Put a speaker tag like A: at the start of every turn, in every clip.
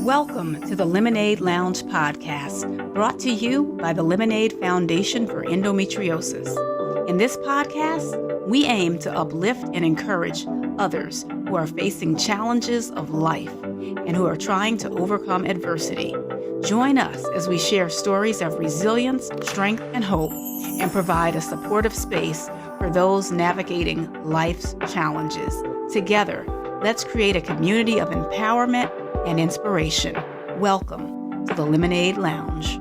A: Welcome to the Lemonaid Lounge podcast, brought to you by the Lemonaid Foundation for Endometriosis. In this podcast, we aim to uplift and encourage others who are facing challenges of life and who are trying to overcome adversity. Join us as we share stories of resilience, strength, and hope, and provide a supportive space for those navigating life's challenges. Together, let's create a community of empowerment and inspiration. Welcome to the Lemonaid Lounge.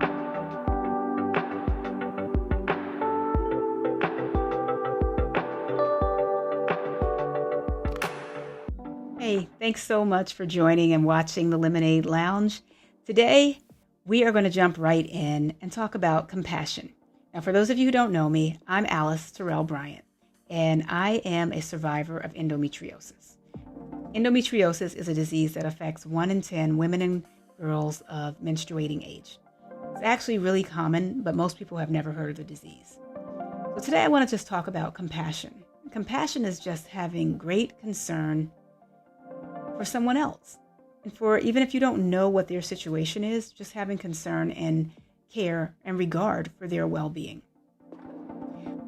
A: Hey, thanks so much for joining and watching the Lemonaid Lounge. Today, we are going to jump right in and talk about compassion. Now, for those of you who don't know me, I'm Alice Terrell-Bryant, and I am a survivor of endometriosis. Endometriosis is a disease that affects 1 in 10 women and girls of menstruating age. It's actually really common, but most people have never heard of the disease. So today I want to just talk about compassion. Compassion is just having great concern for someone else. And for even if you don't know what their situation is, just having concern and care and regard for their well-being.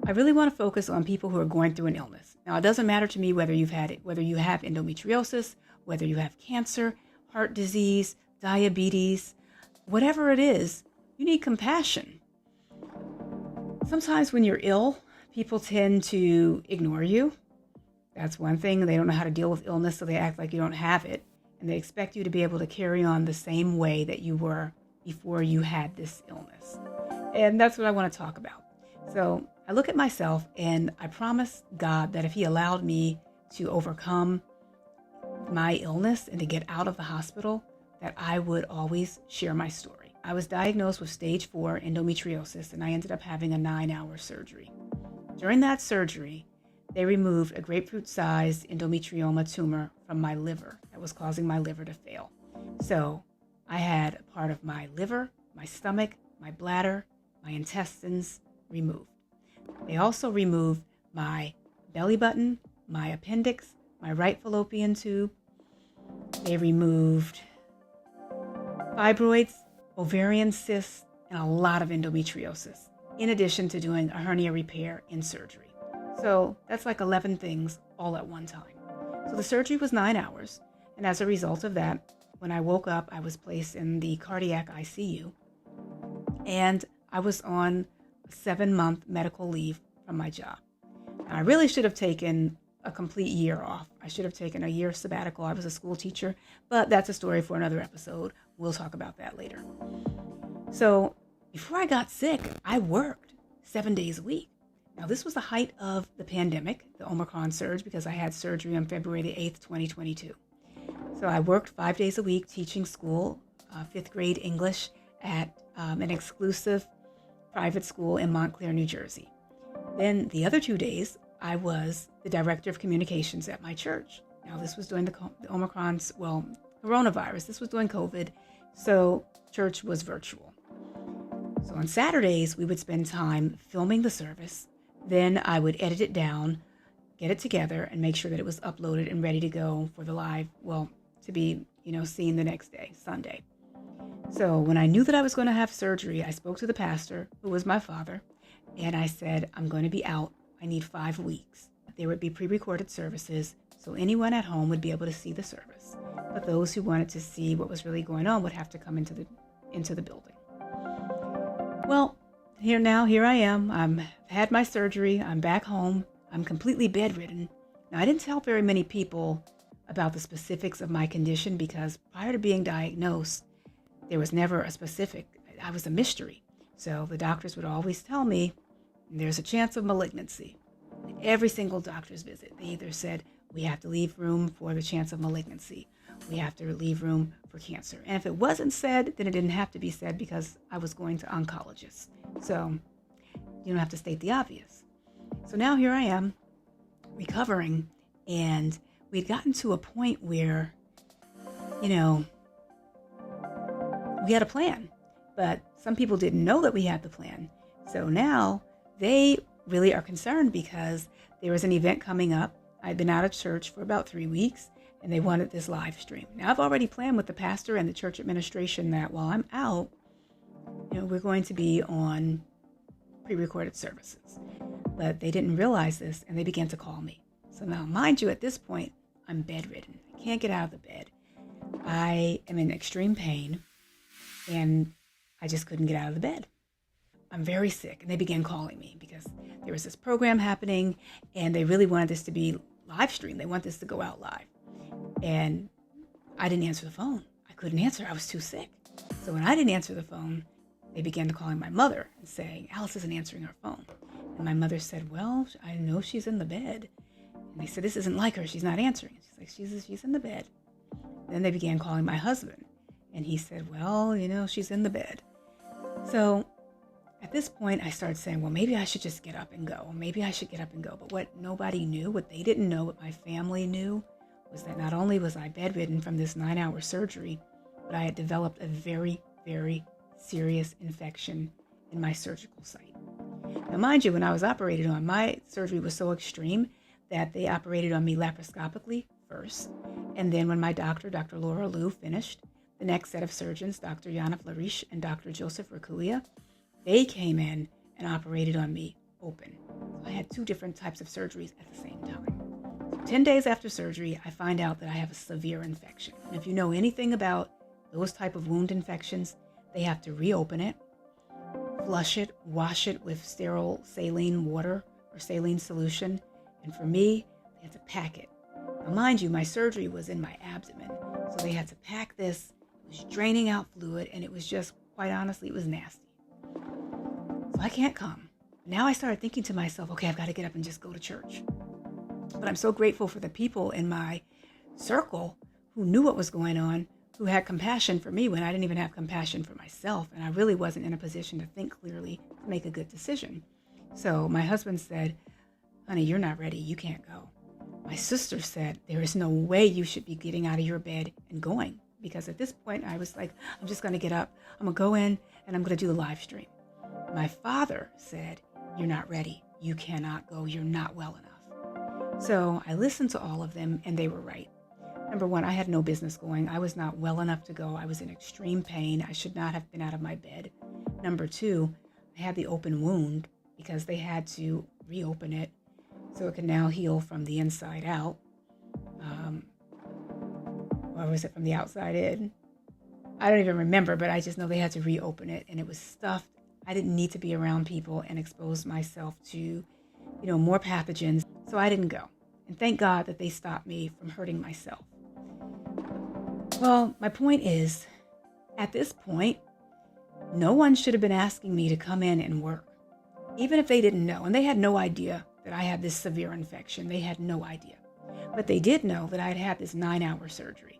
A: I really want to focus on people who are going through an illness. Now, it doesn't matter to me whether you have endometriosis, whether you have cancer, heart disease, diabetes, whatever it is, you need compassion. Sometimes when you're ill, people tend to ignore you. That's one thing. They don't know how to deal with illness, so they act like you don't have it. And they expect you to be able to carry on the same way that you were before you had this illness. And that's what I want to talk about. So I look at myself and I promise God that if He allowed me to overcome my illness and to get out of the hospital, that I would always share my story. I was diagnosed with stage 4 endometriosis, and I ended up having a 9-hour surgery. During that surgery, they removed a grapefruit-sized endometrioma tumor from my liver that was causing my liver to fail. So I had a part of my liver, my stomach, my bladder, my intestines removed. They also removed my belly button, my appendix, my right fallopian tube. They removed fibroids, ovarian cysts, and a lot of endometriosis, in addition to doing a hernia repair and surgery. So that's like 11 things all at one time. So the surgery was 9 hours. And as a result of that, when I woke up, I was placed in the cardiac ICU. And I was on a 7-month medical leave from my job. Now, I really should have taken a complete year off. I should have taken a year sabbatical. I was a school teacher, but that's a story for another episode. We'll talk about that later. So before I got sick, I worked 7 days a week. Now, this was the height of the pandemic, the Omicron surge, because I had surgery on February the 8th, 2022. So I worked 5 days a week teaching school, 5th grade English at an exclusive private school in Montclair, New Jersey. Then the other 2 days, I was the director of communications at my church. Now, this was during the coronavirus. This was during COVID, so church was virtual. So on Saturdays, we would spend time filming the service. Then I would edit it down, get it together, and make sure that it was uploaded and ready to go for the live, to be, seen the next day, Sunday. So when I knew that I was going to have surgery, I spoke to the pastor, who was my father, and I said, I'm going to be out. I need 5 weeks. There would be pre-recorded services, so anyone at home would be able to see the service. But those who wanted to see what was really going on would have to come into the building. Well, here I am. I've had my surgery. I'm back home. I'm completely bedridden. Now, I didn't tell very many people about the specifics of my condition because prior to being diagnosed, there was never a specific. I was a mystery. So the doctors would always tell me there's a chance of malignancy. Every single doctor's visit, they either said, we have to leave room for the chance of malignancy. We have to leave room for cancer. And if it wasn't said, then it didn't have to be said because I was going to oncologists. So you don't have to state the obvious. So now here I am recovering, and we'd gotten to a point where, we had a plan, but some people didn't know that we had the plan. So now they really are concerned because there was an event coming up. I'd been out of church for about 3 weeks, and they wanted this live stream. Now, I've already planned with the pastor and the church administration that while I'm out, we're going to be on pre-recorded services. But they didn't realize this, and they began to call me. So now, mind you, at this point, I'm bedridden. I can't get out of the bed. I am in extreme pain, and I just couldn't get out of the bed. I'm very sick, and they began calling me because there was this program happening, and they really wanted this to be live streamed. They want this to go out live. And I didn't answer the phone. I couldn't answer. I was too sick. So when I didn't answer the phone, they began to calling my mother and saying, Alice isn't answering her phone. And my mother said, well, I know she's in the bed. And they said, this isn't like her. She's not answering. She's like, she's in the bed. Then they began calling my husband. And he said, well, she's in the bed. So at this point, I started saying, well, maybe I should just get up and go. Maybe I should get up and go. But what nobody knew, what they didn't know, what my family knew, was that not only was I bedridden from this 9-hour surgery, but I had developed a very, very serious infection in my surgical site. Now, mind you, when I was operated on, my surgery was so extreme that they operated on me laparoscopically first. And then when my doctor, Dr. Laura Liu, finished, the next set of surgeons, Dr. Yana Flarish and Dr. Joseph Rakuya, they came in and operated on me open. So I had 2 different types of surgeries at the same time. 10 days after surgery, I find out that I have a severe infection. And if you know anything about those type of wound infections, they have to reopen it, flush it, wash it with sterile saline water or saline solution. And for me, they had to pack it. Now, mind you, my surgery was in my abdomen. So they had to pack this. It was draining out fluid, and it was just, quite honestly, it was nasty. So I can't come. Now I started thinking to myself, okay, I've got to get up and just go to church. But I'm so grateful for the people in my circle who knew what was going on, who had compassion for me when I didn't even have compassion for myself. And I really wasn't in a position to think clearly to make a good decision. So my husband said, honey, you're not ready. You can't go. My sister said, there is no way you should be getting out of your bed and going. Because at this point, I was like, I'm just going to get up. I'm going to go in and I'm going to do the live stream. My father said, you're not ready. You cannot go. You're not well enough. So I listened to all of them, and they were right. Number one, I had no business going. I was not well enough to go. I was in extreme pain. I should not have been out of my bed. Number two, I had the open wound because they had to reopen it so it can now heal from the inside out. Or was it from the outside in? I don't even remember, but I just know they had to reopen it, and it was stuffed. I didn't need to be around people and expose myself to, more pathogens. So I didn't go. And thank God that they stopped me from hurting myself. Well, my point is, at this point, no one should have been asking me to come in and work, even if they didn't know. And they had no idea that I had this severe infection. They had no idea. But they did know that I had had this 9-hour surgery.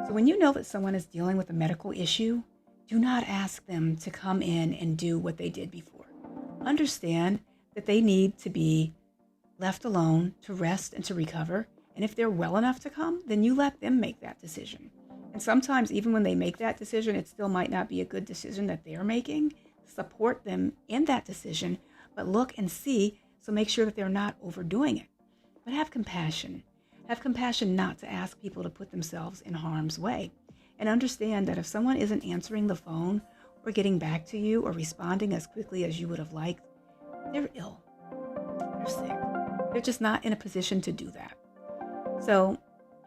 A: So when you know that someone is dealing with a medical issue, do not ask them to come in and do what they did before. Understand that they need to be left alone to rest and to recover. And if they're well enough to come, then you let them make that decision. And sometimes even when they make that decision, it still might not be a good decision that they're making. Support them in that decision, but look and see. So make sure that they're not overdoing it. But have compassion. Have compassion not to ask people to put themselves in harm's way. And understand that if someone isn't answering the phone or getting back to you or responding as quickly as you would have liked, they're ill. They're sick. They're just not in a position to do that. So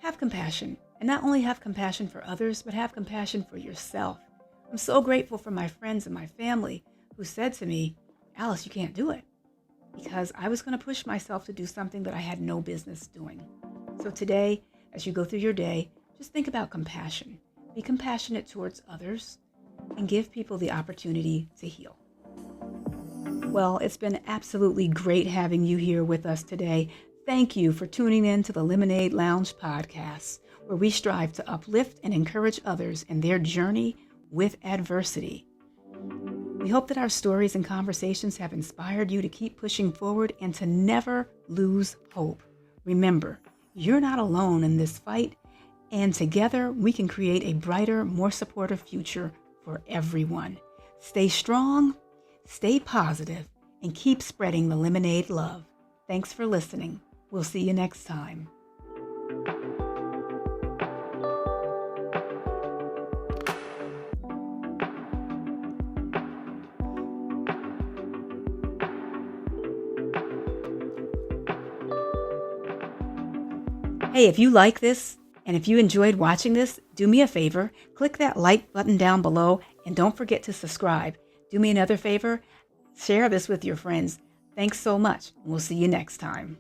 A: have compassion. And not only have compassion for others, but have compassion for yourself. I'm so grateful for my friends and my family who said to me, Alice, you can't do it. Because I was going to push myself to do something that I had no business doing. So today, as you go through your day, just think about compassion. Be compassionate towards others and give people the opportunity to heal. Well, it's been absolutely great having you here with us today. Thank you for tuning in to the Lemonaid Lounge podcast, where we strive to uplift and encourage others in their journey with adversity. We hope that our stories and conversations have inspired you to keep pushing forward and to never lose hope. Remember, you're not alone in this fight, and together we can create a brighter, more supportive future for everyone. Stay strong, stay positive, and keep spreading the Lemonaid love. Thanks for listening. We'll see you next time. Hey, if you like this and if you enjoyed watching this, do me a favor, click that like button down below and don't forget to subscribe. Do me another favor, share this with your friends. Thanks so much. We'll see you next time.